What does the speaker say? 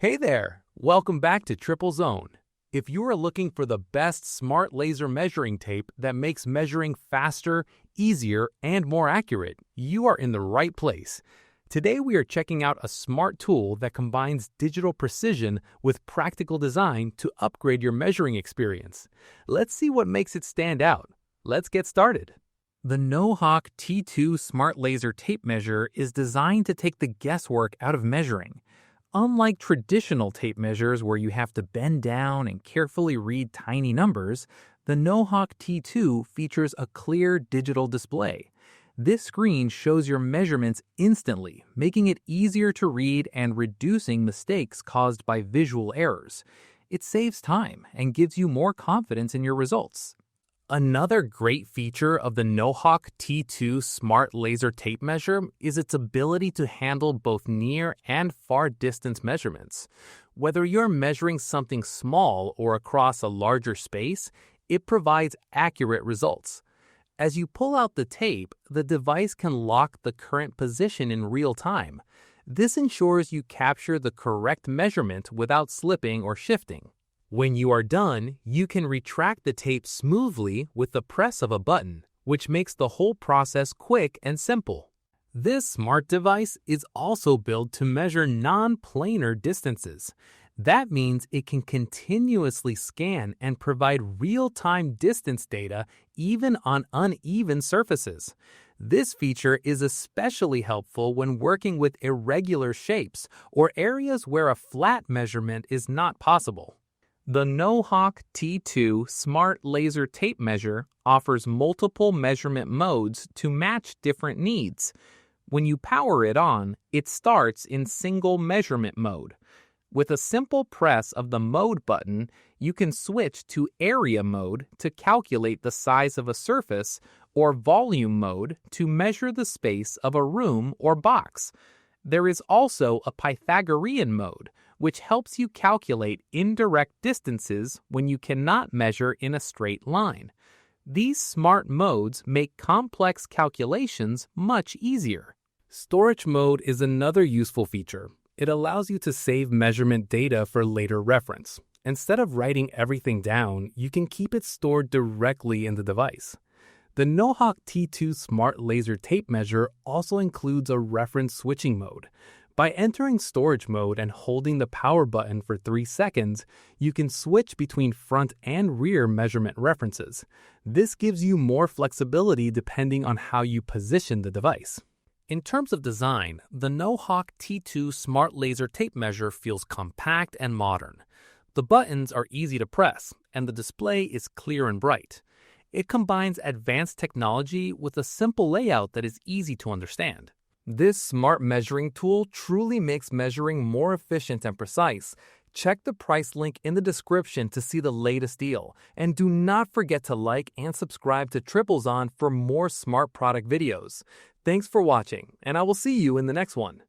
Hey there! Welcome back to Triplezon. If you are looking for the best smart laser measuring tape that makes measuring faster, easier, and more accurate, you are in the right place. Today we are checking out a smart tool that combines digital precision with practical design to upgrade your measuring experience. Let's see what makes it stand out. Let's get started. The NoHawk T2 Smart Laser Tape Measure is designed to take the guesswork out of measuring. Unlike traditional tape measures where you have to bend down and carefully read tiny numbers, the NoHawk T2 features a clear digital display. This screen shows your measurements instantly, making it easier to read and reducing mistakes caused by visual errors. It saves time and gives you more confidence in your results. Another great feature of the NoHawk T2 Smart Laser Tape Measure is its ability to handle both near and far distance measurements. Whether you're measuring something small or across a larger space, it provides accurate results. As you pull out the tape, the device can lock the current position in real time. This ensures you capture the correct measurement without slipping or shifting. When you are done, you can retract the tape smoothly with the press of a button, which makes the whole process quick and simple. This smart device is also built to measure non-planar distances. That means it can continuously scan and provide real-time distance data even on uneven surfaces. This feature is especially helpful when working with irregular shapes or areas where a flat measurement is not possible. The NoHawk T2 Smart Laser Tape Measure offers multiple measurement modes to match different needs. When you power it on, it starts in single measurement mode. With a simple press of the mode button, you can switch to area mode to calculate the size of a surface or volume mode to measure the space of a room or box. There is also a Pythagorean mode, which helps you calculate indirect distances when you cannot measure in a straight line. These smart modes make complex calculations much easier. Storage mode is another useful feature. It allows you to save measurement data for later reference. Instead of writing everything down, you can keep it stored directly in the device. The NoHawk T2 Smart Laser Tape Measure also includes a reference switching mode. By entering storage mode and holding the power button for 3 seconds, you can switch between front and rear measurement references. This gives you more flexibility depending on how you position the device. In terms of design, the NoHawk T2 Smart Laser Tape Measure feels compact and modern. The buttons are easy to press, and the display is clear and bright. It combines advanced technology with a simple layout that is easy to understand. This smart measuring tool truly makes measuring more efficient and precise. Check the price link in the description to see the latest deal. And do not forget to like and subscribe to Triplezon for more smart product videos. Thanks for watching, and I will see you in the next one.